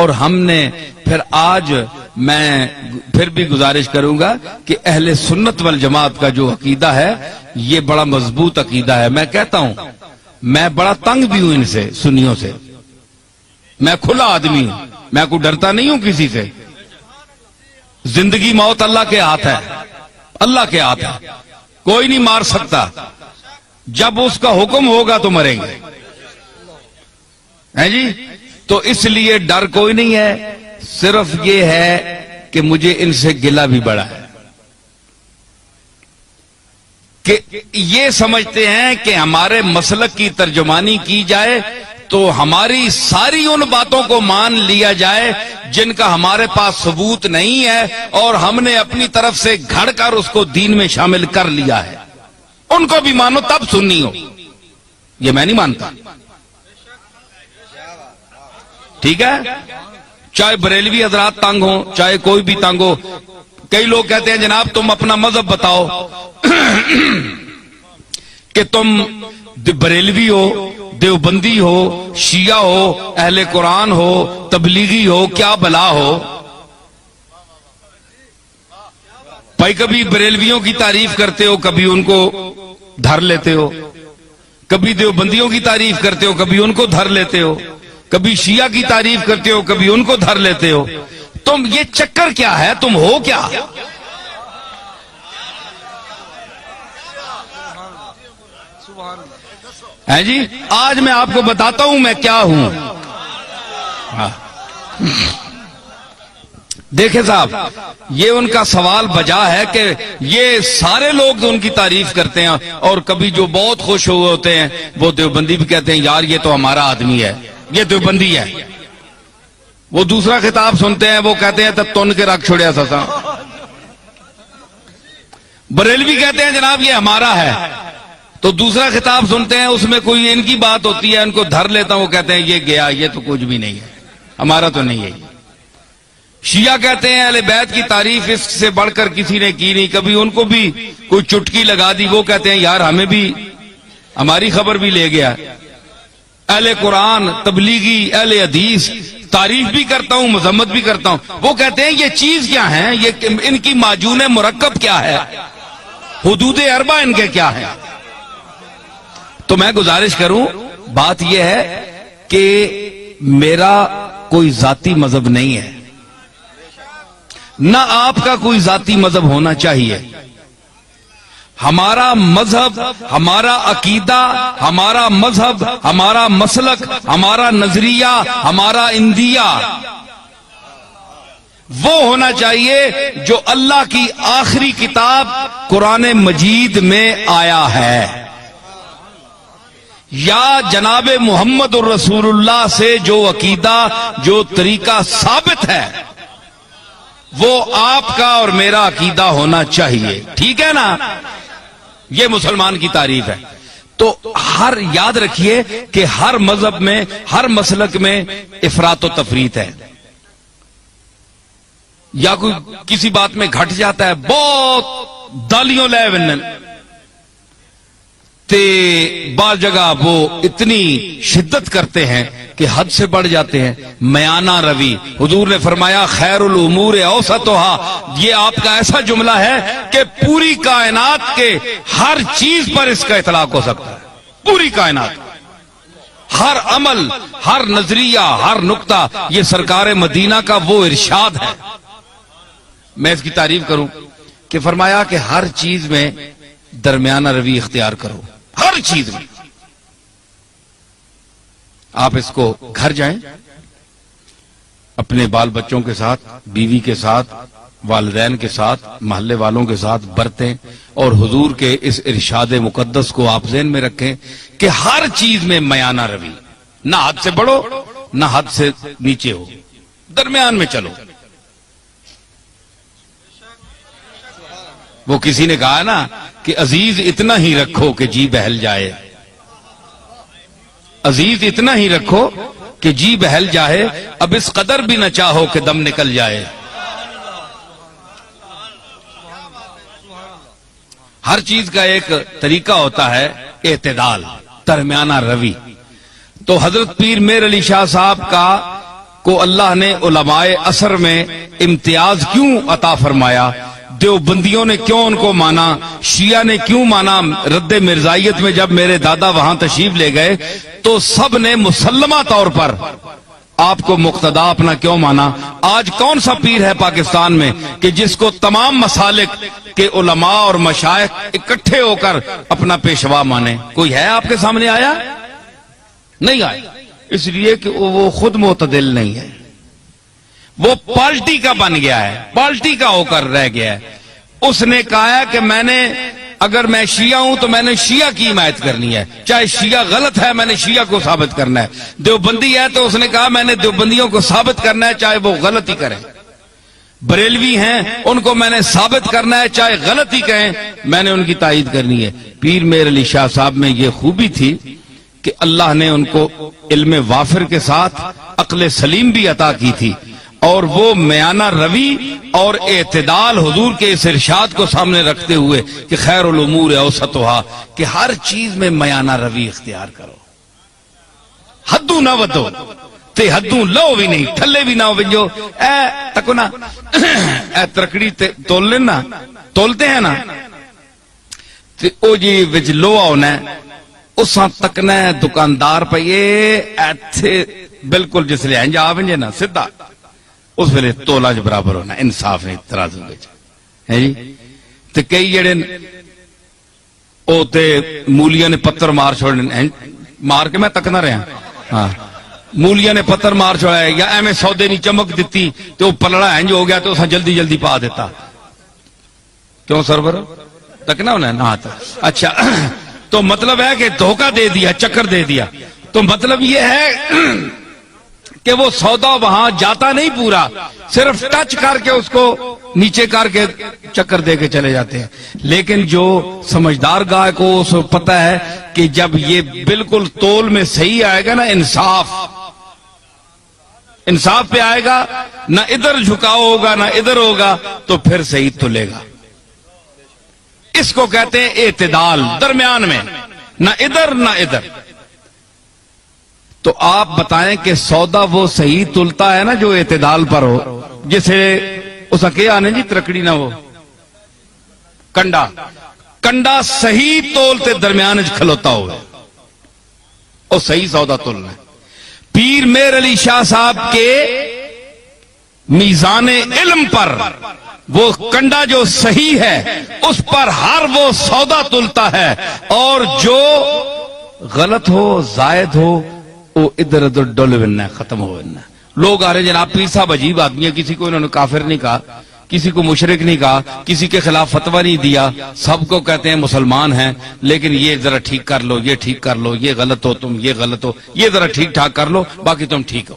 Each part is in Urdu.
اور ہم نے پھر آج میں پھر بھی گزارش کروں گا کہ اہل سنت والجماعت کا جو عقیدہ ہے یہ بڑا مضبوط عقیدہ ہے. میں کہتا ہوں میں بڑا تنگ بھی ہوں ان سے، سنیوں سے. میں کھلا آدمی ہوں، میں کوئی ڈرتا نہیں ہوں کسی سے. زندگی موت اللہ کے ہاتھ ہے، اللہ کے ہاتھ ہے، کوئی نہیں مار سکتا. جب اس کا حکم ہوگا تو مریں گے ہیں جی. تو اس لیے ڈر کوئی نہیں ہے، صرف یہ ہے کہ مجھے ان سے گلہ بھی بڑا ہے کہ یہ سمجھتے ہیں کہ ہمارے مسلک کی ترجمانی کی جائے تو ہماری ساری ان باتوں کو مان لیا جائے جن کا ہمارے پاس ثبوت نہیں ہے اور ہم نے اپنی طرف سے گھڑ کر اس کو دین میں شامل کر لیا ہے. ان کو بھی مانو تب سنی ہو، یہ میں نہیں مانتا. ٹھیک ہے، چاہے بریلوی حضرات تنگ ہوں، چاہے کوئی بھی تنگ ہو. کئی لوگ کہتے ہیں جناب تم اپنا مذہب بتاؤ کہ تم بریلوی ہو، دیوبندی ہو، شیعہ ہو، اہل قرآن ہو، تبلیغی ہو، کیا بلا ہو. بھائی کبھی بریلویوں کی تعریف کرتے ہو، کبھی ان کو دھر لیتے ہو، کبھی دیوبندیوں کی تعریف کرتے ہو، کبھی ان کو دھر لیتے ہو، کبھی شیعہ کی تعریف کرتے ہو، کبھی ان کو دھر لیتے ہو. تم یہ چکر کیا ہے؟ تم ہو کیا؟ ہے جی. آج میں آپ کو بتاتا ہوں میں کیا ہوں. دیکھیں صاحب، یہ ان کا سوال بجا ہے کہ یہ سارے لوگ ان کی تعریف کرتے ہیں اور کبھی جو بہت خوش ہوئے ہوتے ہیں وہ دیوبندی بھی کہتے ہیں یار یہ تو ہمارا آدمی ہے، یہ دیوبندی ہے. وہ دوسرا خطاب سنتے ہیں وہ کہتے ہیں تب تن کے رکھ چھوڑیا سسا. بریلوی کہتے ہیں جناب یہ ہمارا ہے، تو دوسرا خطاب سنتے ہیں اس میں کوئی ان کی بات ہوتی ہے، ان کو دھر لیتا ہوں، وہ کہتے ہیں یہ گیا، یہ تو کچھ بھی نہیں ہے، ہمارا تو نہیں ہے. شیعہ کہتے ہیں اہل بیت کی تعریف اس سے بڑھ کر کسی نے کی نہیں، کبھی ان کو بھی کوئی چٹکی لگا دی، وہ کہتے ہیں یار ہمیں بھی ہماری خبر بھی لے گیا. اہل قرآن، تبلیغی، اہل حدیث تعریف بھی کرتا ہوں، مذمت بھی کرتا ہوں. وہ کہتے ہیں یہ چیز کیا ہے، یہ ان کی معجون مرکب کیا ہے، حدود اربع ان کے کیا ہے. تو میں گزارش کروں، بات یہ ہے کہ میرا کوئی ذاتی مذہب نہیں ہے، نہ آپ کا کوئی ذاتی مذہب ہونا چاہیے. ہمارا مذہب، ہمارا عقیدہ، ہمارا مذہب، ہمارا مسلک، ہمارا نظریہ، ہمارا اندیہ وہ ہونا چاہیے جو اللہ کی آخری کتاب قرآن مجید میں آیا ہے، یا جناب محمد الرسول اللہ سے جو عقیدہ، جو طریقہ ثابت ہے وہ آپ کا اور میرا عقیدہ ہونا چاہیے. ٹھیک ہے نا؟ یہ مسلمان کی تعریف ہے. تو ہر یاد رکھیے کہ ہر مذہب میں، ہر مسلک میں افراط و تفریط ہے. یا کوئی کسی بات میں گھٹ جاتا ہے، بہت دالیوں لے ونن تے بعض جگہ وہ اتنی شدت کرتے ہیں کہ حد سے بڑھ جاتے ہیں. میانہ روی، حضور نے فرمایا خیر الامور اوسطھا، یہ آپ کا ایسا جملہ ہے کہ پوری کائنات کے ہر چیز پر اس کا اطلاق ہو سکتا ہے. پوری کائنات، ہر عمل، ہر نظریہ، ہر نقطہ، یہ سرکار مدینہ کا وہ ارشاد ہے. میں اس کی تعریف کروں کہ فرمایا کہ ہر چیز میں درمیانہ روی اختیار کرو، ہر چیز میں. آپ اس کو گھر جائیں، اپنے بال بچوں کے ساتھ، بیوی کے ساتھ، والدین کے ساتھ، محلے والوں کے ساتھ برتیں اور حضور کے اس ارشاد مقدس کو آپ ذہن میں رکھیں کہ ہر چیز میں میانہ روی، نہ حد سے بڑھو نہ حد سے نیچے ہو، درمیان میں چلو. وہ کسی نے کہا نا کہ عزیز اتنا ہی رکھو کہ جی بہل جائے، عزیز اتنا ہی رکھو کہ جی بہل جائے، اب اس قدر بھی نہ چاہو کہ دم نکل جائے. ہر چیز کا ایک طریقہ ہوتا ہے اعتدال، درمیانہ روی. تو حضرت پیر میر علی شاہ صاحب کا کو اللہ نے علماء عصر میں امتیاز کیوں عطا فرمایا؟ دیوبندیوں نے کیوں ان کو مانا؟ شیعہ نے کیوں مانا؟ رد مرزائیت میں جب میرے دادا وہاں تشریف لے گئے تو سب نے مسلمہ طور پر آپ کو مقتدا اپنا کیوں مانا؟ آج کون سا پیر ہے پاکستان میں کہ جس کو تمام مسالک کے علماء اور مشائخ اکٹھے ہو کر اپنا پیشوا مانے؟ کوئی ہے آپ کے سامنے آیا؟ نہیں آیا، اس لیے کہ وہ خود معتدل نہیں ہے، وہ پارٹی کا بن گیا ہے، پارٹی کا ہو کر رہ گیا ہے۔ اس نے کہا کہ اگر میں شیعہ ہوں تو میں نے شیعہ کی حمایت کرنی ہے، چاہے شیعہ غلط ہے میں نے شیعہ کو ثابت کرنا ہے۔ دیوبندی ہے تو اس نے کہا میں نے دیوبندیوں کو ثابت کرنا ہے چاہے وہ غلط ہی کریں۔ بریلوی ہیں ان کو میں نے ثابت کرنا ہے چاہے غلط ہی کہیں، میں نے ان کی تائید کرنی ہے۔ پیر میر علی شاہ صاحب میں یہ خوبی تھی کہ اللہ نے ان کو علم وافر کے ساتھ عقل سلیم بھی عطا کی تھی، اور وہ میانہ روی اور اعتدال حضور کے اس ارشاد کو سامنے رکھتے ہوئے کہ خیر الامور اوسطھا، کہ ہر چیز میں میانہ روی اختیار کرو، حدوں نہ ودو تے حدوں لو بھی نہیں، ٹھلے بھی نہ ہو جو تکو نا ترکڑی تول لینا تولتے ہیں نا تے او جی وچ لوہا ہونا ہے، اساں تکنا ہے دکاندار پہ یہ ایتھے بالکل جس لئے انجا آونجے نا سدھا اس ویلے تولا جو برابر ہونا، انصاف نہیں ترازو ہے جی۔ تے کئی جڑے او تے مولیاں نے پتھر مار چھوڑنے، مار کے میں تکنا رہا ہاں، مولیاں نے پتھر مار چھوڑا ہے یا ایمیں سودے نہیں چمک دیتی تو پلڑا انج ہو گیا تو اساں جلدی جلدی پا دیتا، کیوں سرور تکنا ہونا ہے نا؟ اچھا تو مطلب ہے کہ دھوکہ دے دیا، چکر دے دیا، تو مطلب یہ ہے کہ وہ سودا وہاں جاتا نہیں پورا، صرف ٹچ کر کے اس کو نیچے کر کے چکر دے کے چلے جاتے ہیں۔ لیکن جو سمجھدار گاہ کو اس کو پتہ ہے کہ جب یہ بالکل تول میں صحیح آئے گا نا، انصاف پہ آئے گا، نہ ادھر جھکاؤ ہوگا نہ ادھر ہوگا، تو پھر صحیح تلے گا۔ اس کو کہتے ہیں اعتدال، درمیان میں، نہ ادھر نہ ادھر۔ تو آپ بتائیں کہ سودا وہ صحیح تلتا ہے نا جو اعتدال پر ہو، جسے اس کے آنے جی ترکڑی نہ ہو، کنڈا صحیح تولتے درمیان کھلوتا ہو، اور صحیح سودا تلنا ہے۔ پیر میر علی شاہ صاحب کے میزان علم پر وہ کنڈا جو صحیح ہے اس پر ہر وہ سودا تلتا ہے، اور جو غلط ہو زائد ہو وہ ادھر ادھر ڈول بننا ہے، ختم ہو بننا ہے۔ لوگ آ رہے جناب پیر صاحب عجیب آدمی ہے، کسی کو انہوں نے کافر نہیں کہا، کسی کو مشرک نہیں کہا، کسی کے خلاف فتویٰ نہیں دیا، سب کو کہتے ہیں مسلمان ہیں، لیکن یہ ذرا ٹھیک کر لو، یہ ٹھیک کر لو، یہ غلط ہو تم، یہ غلط ہو، یہ ذرا ٹھیک ٹھاک کر لو، باقی تم ٹھیک ہو۔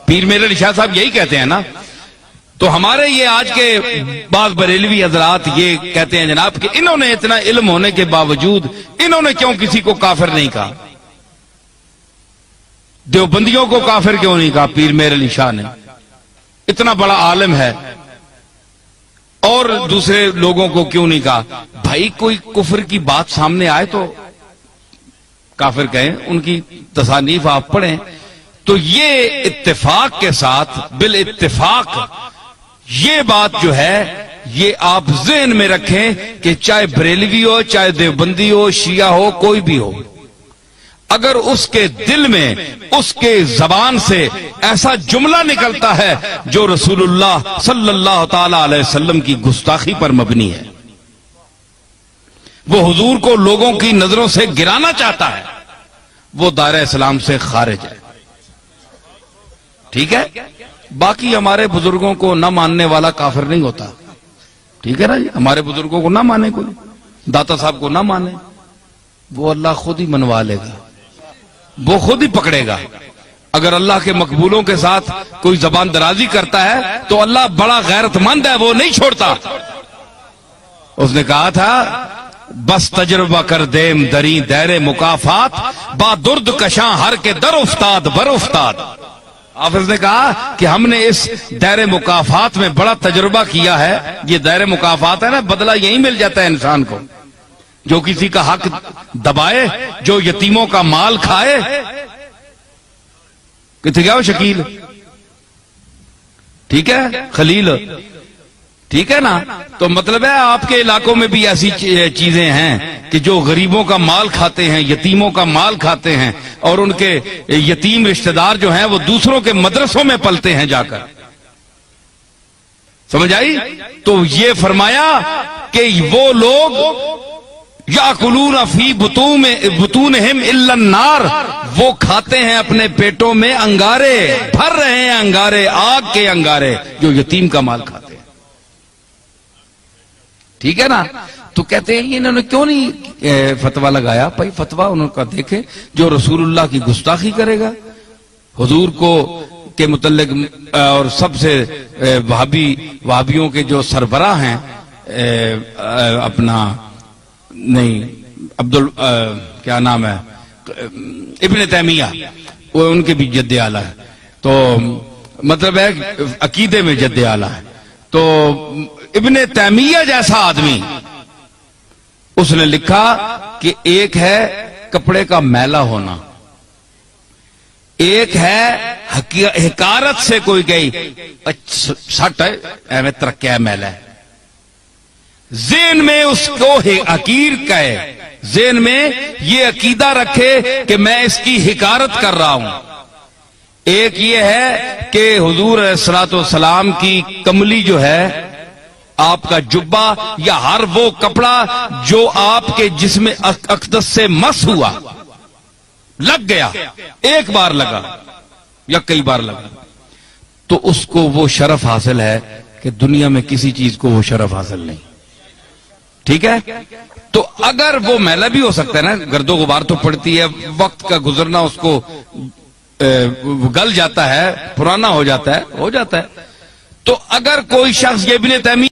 پیر میر علی شاہ صاحب یہی کہتے ہیں نا۔ تو ہمارے یہ آج کے بعض بریلوی حضرات یہ کہتے ہیں جناب کہ انہوں نے اتنا علم ہونے کے باوجود انہوں نے کیوں کسی کو کافر نہیں کہا؟ دیوبندیوں کو کافر کیوں نہیں کہا پیر میر علی شاہ نے؟ اتنا بڑا عالم ہے، اور دوسرے لوگوں کو کیوں نہیں کہا؟ بھائی کوئی کفر کی بات سامنے آئے تو کافر کہیں، ان کی تصانیف آپ پڑھیں تو یہ اتفاق کے ساتھ بالاتفاق یہ بات جو ہے یہ آپ ذہن میں رکھیں کہ چاہے بریلوی ہو، چاہے دیوبندی ہو، شیعہ ہو، کوئی بھی ہو، اگر اس کے دل میں اس کے زبان سے ایسا جملہ نکلتا ہے جو رسول اللہ صلی اللہ تعالی علیہ وسلم کی گستاخی پر مبنی ہے، وہ حضور کو لوگوں کی نظروں سے گرانا چاہتا ہے، وہ دائرہ اسلام سے خارج ہے۔ ٹھیک ہے؟ باقی ہمارے بزرگوں کو نہ ماننے والا کافر نہیں ہوتا، ٹھیک ہے نا جی؟ ہمارے بزرگوں کو نہ مانے، کوئی داتا صاحب کو نہ مانے، وہ اللہ خود ہی منوا لے گا، وہ خود ہی پکڑے گا۔ اگر اللہ کے مقبولوں کے ساتھ کوئی زبان درازی کرتا ہے تو اللہ بڑا غیرت مند ہے، وہ نہیں چھوڑتا۔ اس نے کہا تھا بس تجربہ کر دیم دری دیر مکافات، با درد کشاں ہر کے در افتاد بر افتاد۔ حافظ نے کہا کہ ہم نے اس دائر مکافات میں بڑا تجربہ کیا ہے۔ یہ دائر مکافات ہے نا، بدلہ یہی مل جاتا ہے انسان کو، جو کسی کا حق دبائے، جو یتیموں کا مال کھائے، کتنے گیا وہ شکیل؟ ٹھیک ہے خلیل، ٹھیک ہے نا؟ تو مطلب ہے آپ کے علاقوں میں بھی ایسی چیزیں ہیں کہ جو غریبوں کا مال کھاتے ہیں، یتیموں کا مال کھاتے ہیں، اور ان کے یتیم رشتہ دار جو ہیں وہ دوسروں کے مدرسوں میں پلتے ہیں جا کر. سمجھ آئی؟ تو یہ فرمایا کہ وہ لوگ یاکلون فی بطونہم الا النار، وہ کھاتے ہیں اپنے پیٹوں میں انگارے، بھر رہے ہیں انگارے، آگ کے انگارے جو یتیم کا مال کھاتے ہیں. ٹھیک ہے نا؟ تو کہتے ہیں انہوں نے کیوں نہیں فتویٰ لگایا؟ بھائی فتویٰ انہوں کا دیکھیں، جو رسول اللہ کی گستاخی کرے گا، حضور کو کے متعلق، اور سب سے وہابیوں کے جو سربراہ ہیں، اپنا نہیں کیا نام ہے، ابن تیمیہ، وہ ان کے بھی جد اعلیٰ ہے. تو مطلب ہے عقیدے میں جد اعلیٰ ہے. تو ابن تیمیہ جیسا آدمی، اس نے لکھا کہ ایک ہے کپڑے کا میلا ہونا، ایک ہے حکارت سے کوئی گئی سٹ ہے ایویں ترکیا میلا ہے، ذہن میں اس کو حقیر کہے، ذہن میں یہ عقیدہ رکھے کہ میں اس کی حکارت کر رہا ہوں. ایک یہ ہے کہ حضور علیہ الصلوۃ والسلام کی کملی جو ہے، آپ کا جبہ یا ہر وہ کپڑا جو آپ کے جسم اقدس سے مس ہوا، لگ گیا، ایک بار لگا یا کئی بار لگا، تو اس کو وہ شرف حاصل ہے کہ دنیا میں کسی چیز کو وہ شرف حاصل نہیں. ٹھیک ہے؟ تو اگر وہ میلا بھی ہو سکتا ہے نا، گرد و غبار تو پڑتی ہے، وقت کا گزرنا اس کو گل جاتا ہے، پرانا ہو جاتا ہے. تو اگر کوئی شخص یہ ابن تیمیہ